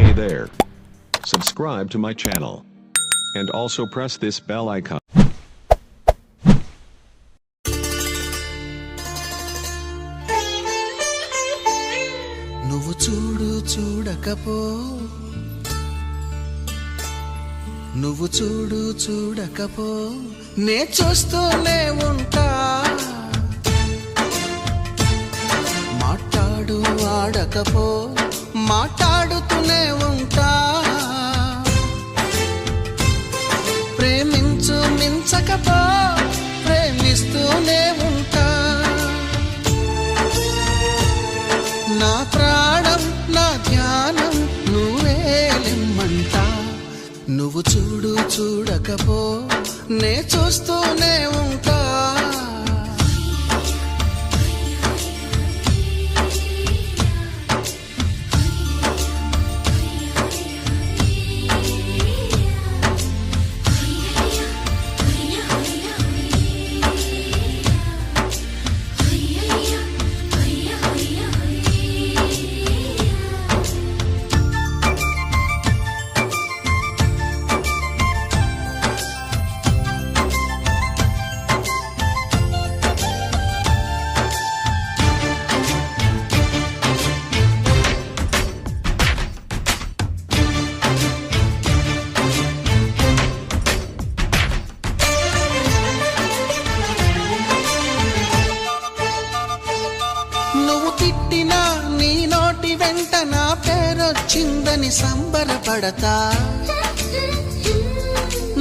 Hey there. Subscribe to my channel. And also press this bell icon. నువ్వు చూడు చూడకపో నువ్వు చూడు చూడకపో నే చూస్తూనే ఉంటా మాట్లాడు ఆడకపో మాట్లాడుతూనే ఉంటా ప్రేమించు మించకపో ప్రేమిస్తూనే ఉంటా నా ప్రాణం నా ధ్యానం నువ్వేలిమ్మంటా నువ్వు చూడు చూడకపో నే చూస్తూనే ఉంటా నువ్వు తిట్టినా నీ నోటి వెంట నా పేరొచ్చిందని సంబరపడతా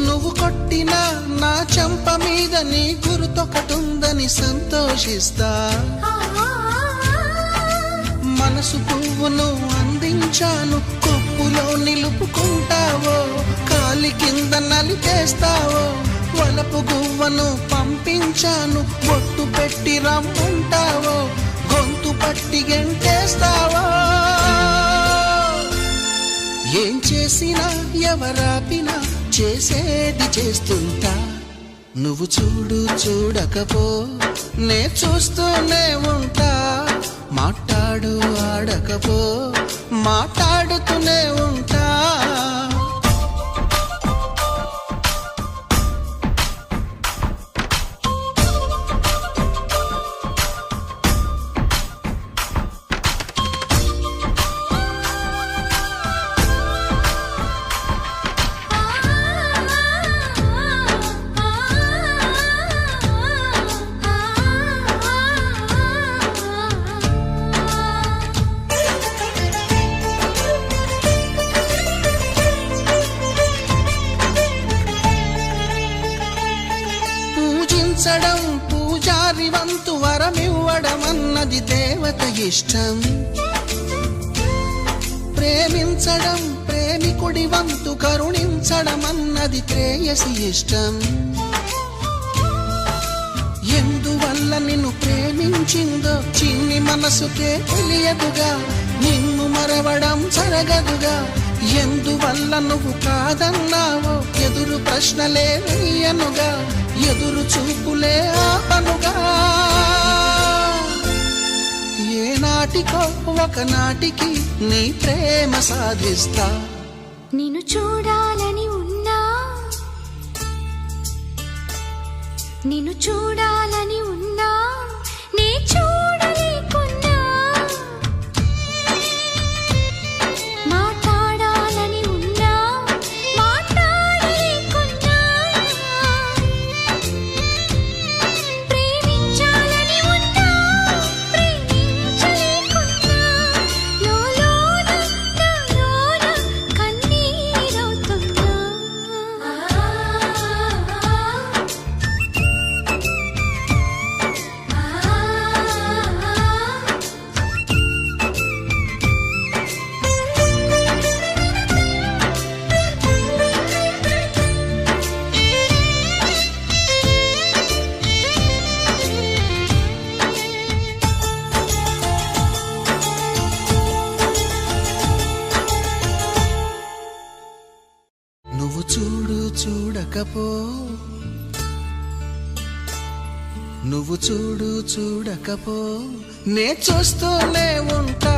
నువ్వు కొట్టినా నా చెంప మీద నీ గుర్తొకటుందని సంతోషిస్తా మనసు పువ్వును అందించాను కొప్పులో నిలుపుకుంటావో కాలి కింద నలిపేస్తావో వలపు గువ్వను పంపించాను బొట్టు పెట్టి రమ్మంటావో గొంతు పట్టి గెంటేస్తావా ఏం చేసినా ఎవరాపినా చేసేది చేస్తుంటా నువ్వు చూడు చూడకపో నే చూస్తూనే ఉంటా మాట్లాడు ఆడకపో మాట్లాడుతూనే ఉంటా పూజించడం పూజారి వంతు వరమివ్వడం అన్నది దేవత ఇష్టం ప్రేమించడం ప్రేమికుడి వంతు కరుణించడం అన్నది ప్రేయసి ఇష్టం ఎందువల్ల నిన్ను ప్రేమించిందో చిన్ని మనసుకే తెలియదుగా నిన్ను మరవడం జరగదుగా ఎందువల్ల నువ్వు కాదన్నావో ఎదురు ప్రశ్నలే వేయనుగా ఎదురు చూపులే ఆపనుగా ఏ నాటికో ఒకనాటికి నీ ప్రేమ సాధిస్తా నిన్ను చూడాలని ఉన్నా నిన్ను చూడాలని ఉన్నా నే చూడలేకున్నా మాట్లాడాలని ఉన్నా మాట్లాడలేకున్నా ప్రేమించాలని ఉన్నా ప్రేమించలేకున్నా లోలోన నాలోన కన్నీరవుతున్నా నువ్వు చూడు చూడకపో నువ్వు చూడు చూడకపో నే చూస్తూనే ఉంటా